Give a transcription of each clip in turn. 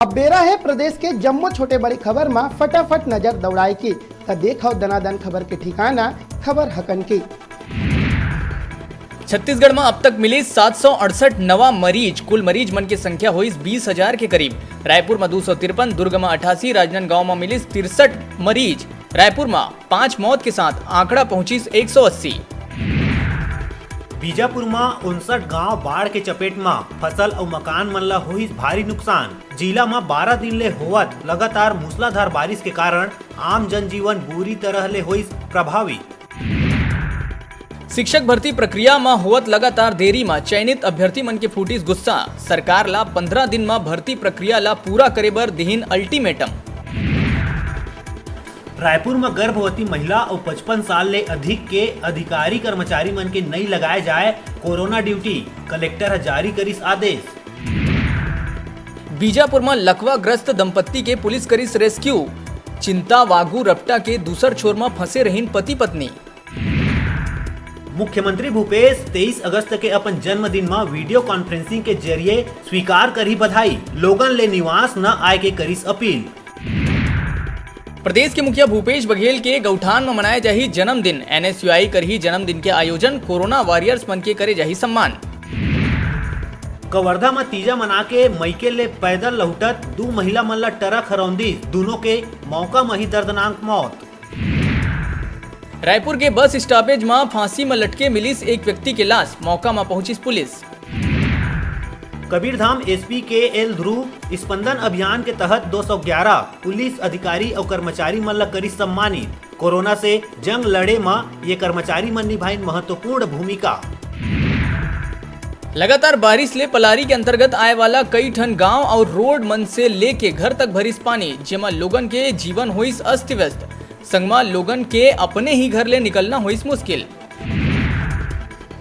अब बेरा है प्रदेश के जम्मो छोटे बड़ी खबर में फटाफट नजर दौड़ाए की तो देखो दनादन खबर के ठिकाना खबर हकन की। छत्तीसगढ़ में अब तक मिली 768 नवा मरीज। कुल मरीज मन की संख्या हुई 20,000 के करीब। रायपुर में 253, दुर्ग में 88, राजनांदगांव में मिली 63 मरीज। रायपुर में 5 मौत के साथ आंकड़ा पहुंची 180। बीजापुर में 59 गांव बाढ़ के चपेट में फसल और मकान मन ला हुई भारी नुकसान। जिला में 12 दिन ले होवत लगातार मूसलाधार बारिश के कारण आम जनजीवन बुरी तरह ले हुई प्रभावित। शिक्षक भर्ती प्रक्रिया में होवत लगातार देरी में चयनित अभ्यर्थी मन के फूटिस गुस्सा। सरकार ला 15 दिन में भर्ती प्रक्रिया ला पूरा करे बर दिहिन अल्टीमेटम। रायपुर में गर्भवती महिला और 55 साल ले अधिक के अधिकारी कर्मचारी मन के नहीं लगाए जाए कोरोना ड्यूटी। कलेक्टर जारी करिस आदेश। बीजापुर में लकवाग्रस्त दंपत्ति के पुलिस करिस रेस्क्यू। चिंता वागू रपटा के दूसर छोर में फंसे रहीन पति पत्नी। मुख्यमंत्री भूपेश 23 अगस्त के अपन जन्मदिन में वीडियो कॉन्फ्रेंसिंग के जरिए स्वीकार करी बधाई। लोगन ले निवास न आए के करिस अपील। प्रदेश के मुखिया भूपेश बघेल के गौठान में मनाए जाही जन्मदिन। NSUI करही जन्मदिन के आयोजन। कोरोना वॉरियर्स मन के करे जाही सम्मान। कवर्धा में तीजा मना के मईके ले पैदल लौटत 2 महिला मन ला ट्रक हरौंदी। दोनों के मौका में ही दर्दनाक मौत। रायपुर के बस स्टॉपेज में फांसी में लटके मिलिस एक व्यक्ति के लाश। मौका में पहुंची पुलिस। कबीरधाम SP के एल ध्रुव स्पंदन अभियान के तहत 211 पुलिस अधिकारी और कर्मचारी मन ला करी सम्मानित। कोरोना से जंग लड़े में ये कर्मचारी मन निभाई महत्वपूर्ण भूमिका। लगातार बारिश ले पलारी के अंतर्गत आए वाला कई ठन गांव और रोड मन से लेके घर तक भरिस पानी, जेमा लोगन के जीवन होइस अस्त व्यस्त। संगमा लोगन के अपने ही घर ले निकलना होइस मुश्किल।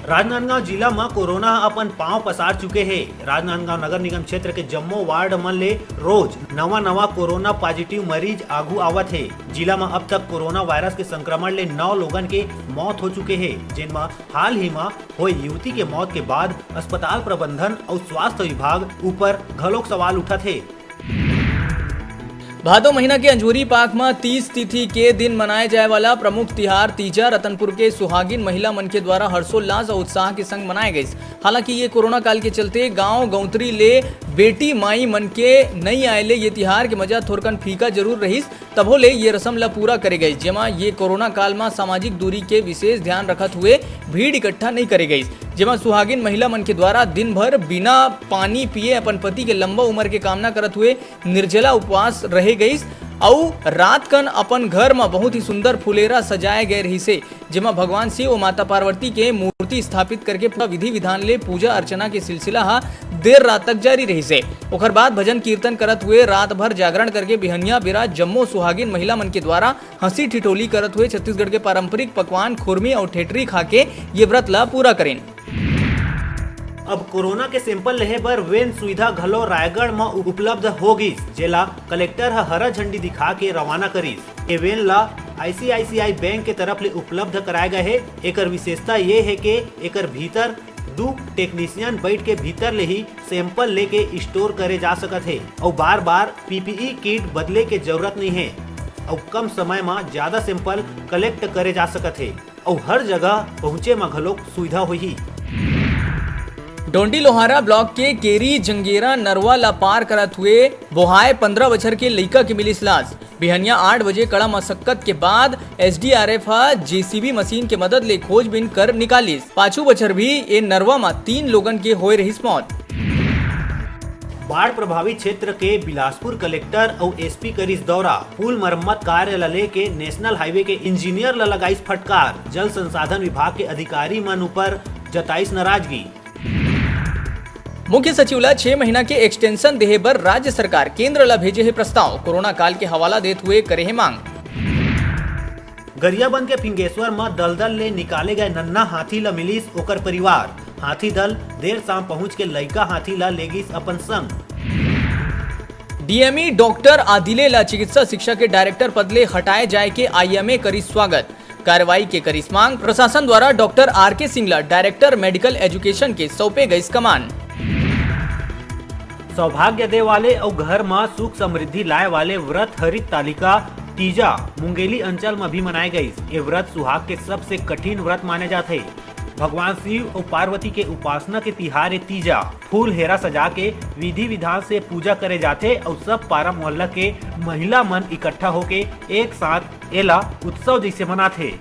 राजनांदगांव जिला में कोरोना अपन पांव पसार चुके हैं। राजनांदगांव नगर निगम क्षेत्र के जम्मो वार्ड मन ले रोज नवा कोरोना पॉजिटिव मरीज आगू आवत है। जिला में अब तक कोरोना वायरस के संक्रमण ले 9 लोगन के मौत हो चुके हैं, जिनमें हाल ही में हुई युवती के मौत के बाद अस्पताल प्रबंधन और स्वास्थ्य विभाग ऊपर घलोक सवाल उठत है। भादो महीना के अंजूरी पाक में 30 तिथि के दिन मनाए जाए वाला प्रमुख तिहार तीजा रतनपुर के सुहागिन महिला मन के द्वारा हर्षोल्लास और उत्साह के संग मनाए गए। हालांकि ये कोरोना काल के चलते गांव गौतरी ले बेटी माई मन के नहीं आए ये तिहार के मजा थोरकन फीका जरूर रहीस, तभो ले ये रस्म ला पूरा करे गई। जेमा ये कोरोना काल में सामाजिक दूरी के विशेष ध्यान रखत हुए भीड़ इकट्ठा नहीं करे गई। जेमा सुहागिन महिला मन के द्वारा दिन भर बिना पानी पिए अपन पति के लंबा उम्र के कामना करत हुए निर्जला उपवास रहे गई और रात कन अपन घर में बहुत ही सुंदर फुलेरा सजाए गए रही से, जेमा भगवान शिव और माता पार्वती के मूर्ति स्थापित करके पूरा विधि विधान ले पूजा अर्चना के सिलसिला हा देर रात तक जारी रही से। ओकर बाद भजन कीर्तन करत हुए रात भर जागरण करके बिहनिया बिरा जम्मो सुहागिन महिला मन के द्वारा हंसी ठिठोली करत हुए छत्तीसगढ़ के पारंपरिक पकवान खुरमी और ठेठरी खा के ये व्रत ला पूरा करें। अब कोरोना के सैंपल लेहे बर वेन सुविधा घलो रायगढ़ में उपलब्ध होगी, जेला कलेक्टर हरा झंडी दिखा के रवाना करिस। ये वेन ला ICICI बैंक के तरफ ले उपलब्ध कराए गए है। एकर विशेषता ये है कि एकर भीतर 2 टेक्नीशियन बैठ के भीतर ले ही सैंपल लेके स्टोर करे जा सकत है और बार बार PPE किट बदले के जरूरत नहीं है और कम समय में ज्यादा सैंपल कलेक्ट करे जा सकत है और हर जगह पहुँचे में घलो सुविधा हुई। डोंडी लोहारा ब्लॉक के केरी जंगेरा नरवा ला पार करत हुए बोहाय 15 बछर के लइका के मिलिस लाश। बिहनिया 8 बजे कड़ा मशक्कत के बाद SDRF JCB मशीन के मदद ले खोजबीन कर निकालिस। 5 बछर भी ये नरवा में 3 लोगन के होए रहिस मौत। बाढ़ प्रभावित क्षेत्र के बिलासपुर कलेक्टर और SP करिस दौरा। पुल मरम्मत कार्य ला लेके नेशनल हाईवे के इंजीनियर ला लगाइस फटकार। जल संसाधन विभाग के अधिकारी मन ऊपर जताइस नाराजगी। मुख्य सचिव ला 6 महीना के एक्सटेंशन देहे बर राज्य सरकार केंद्र ला भेजे है प्रस्ताव। कोरोना काल के हवाला देते हुए करे है मांग। गरियाबंद के फिंगेश्वर में दलदल ले निकाले गए नन्हा हाथी ला मिलिस ओकर परिवार। हाथी दल देर शाम पहुंच के लइका हाथी ला लेगिस अपन संग। DME डॉक्टर आदिले ला चिकित्सा शिक्षा के डायरेक्टर पद ले हटाए जाए के IMA करी स्वागत। कार्रवाई के करिस मांग। प्रशासन द्वारा डॉक्टर RK सिंह ला डायरेक्टर मेडिकल एजुकेशन के सौंपे गई कमान। सौभाग्य दे वाले और घर में सुख समृद्धि लाए वाले व्रत हरित तालिका तीजा मुंगेली अंचल में भी मनाए गई। ये व्रत सुहाग के सबसे कठिन व्रत माने जाते। भगवान शिव और पार्वती के उपासना के तिहार ये तीजा फूल हेरा सजा के विधि विधान से पूजा करे जाते और सब पारा मोहल्ला के महिला मन इकट्ठा होके एक साथ एला उत्सव जैसे मनाते।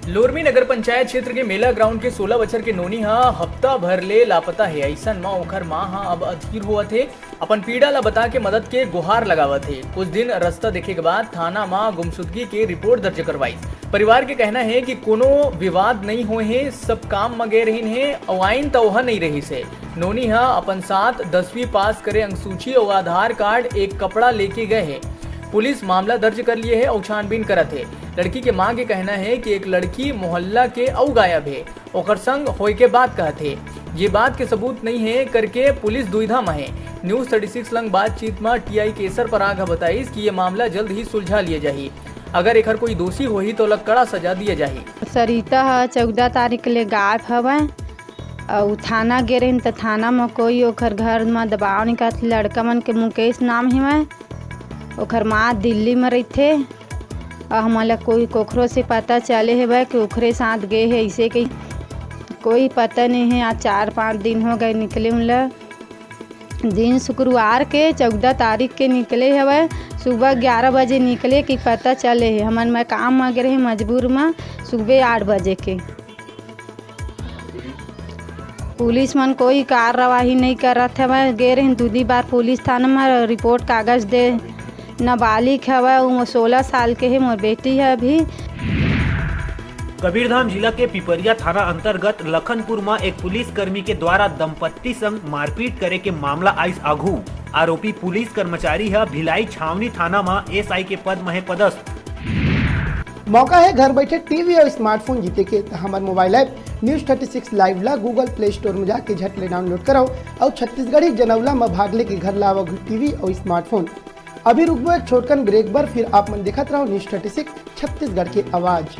लोरमी नगर पंचायत क्षेत्र के मेला ग्राउंड के 16 बछर के नोनी हफ्ता भर ले लापता है। ऐसन माँ ओखर माँ अब अधीर हुआ थे, अपन पीड़ा ला बता के मदद के गुहार लगावा थे। कुछ दिन रास्ता देखे के बाद थाना माँ गुमशुदगी के रिपोर्ट दर्ज करवाई। परिवार के कहना है कि कोनो विवाद नहीं हुए हैं, सब काम मगे रही है और आइन तो वह नहीं रही से। नोनी अपन साथ 10वीं पास करे अंकसूची और आधार कार्ड एक कपड़ा लेके गए है। पुलिस मामला दर्ज कर लिए है और छानबीन करत है। लड़की के मां के कहना है कि एक लड़की मोहल्ला के औ गायब है, ओकर संग होए के बात कहते। ये बात के सबूत नहीं है करके पुलिस दुविधा में है। न्यूज 36 लंग बातचीत में टीआई केसर पराग बताई कि ये मामला जल्द ही सुलझा लिया जाही। अगर एकर कोई दोषी होही तो लग कड़ा सजा दिया जाही। सरिता 14 तारीख ले गायब हवे और थाना गे रही तो थाना में कोई ओकर घर में दबाव निकाल। लड़का मन के मुकेश नाम है, ओकर माँ दिल्ली में रहते और हमारा कोई कोखरो से पता चले है कि ओखरे साथ गए है। इसे कि कोई पता नहीं है। आज 4-5 दिन हो गए निकले उनला। दिन शुक्रवार के 14 तारीख के निकले हवे। सुबह 11 बजे निकले कि पता चले है। हमन में काम में गए मजबूर में सुबह 8 बजे के। पुलिस मन कोई कार्रवाई नहीं करत है। गए रहे 2 बार पुलिस थाना में रिपोर्ट कागज दे। नाबालिग है, वो 16 साल के है, मोर बेटी है अभी। कबीरधाम जिला के पिपरिया थाना अंतर्गत लखनपुर में एक पुलिस कर्मी के द्वारा दंपत्ति संग मारपीट करे के मामला आइस आघू। आरोपी पुलिस कर्मचारी है भिलाई छावनी थाना में एसआई के पद में है पदस्थ। मौका है घर बैठे टीवी और स्मार्टफोन जीते के। तो हमारे मोबाइल ऐप न्यूज 36 लाइव ला गूगल प्ले स्टोर में जाके झट ले डाउनलोड कराओ और छत्तीसगढ़ी जनौला में भाग ले के घर लाओ टीवी और स्मार्टफोन। अभी रुकबो एक छोटकन ब्रेक पर, फिर आप मन देखत रहो न्यूज 36 छत्तीसगढ़ की आवाज।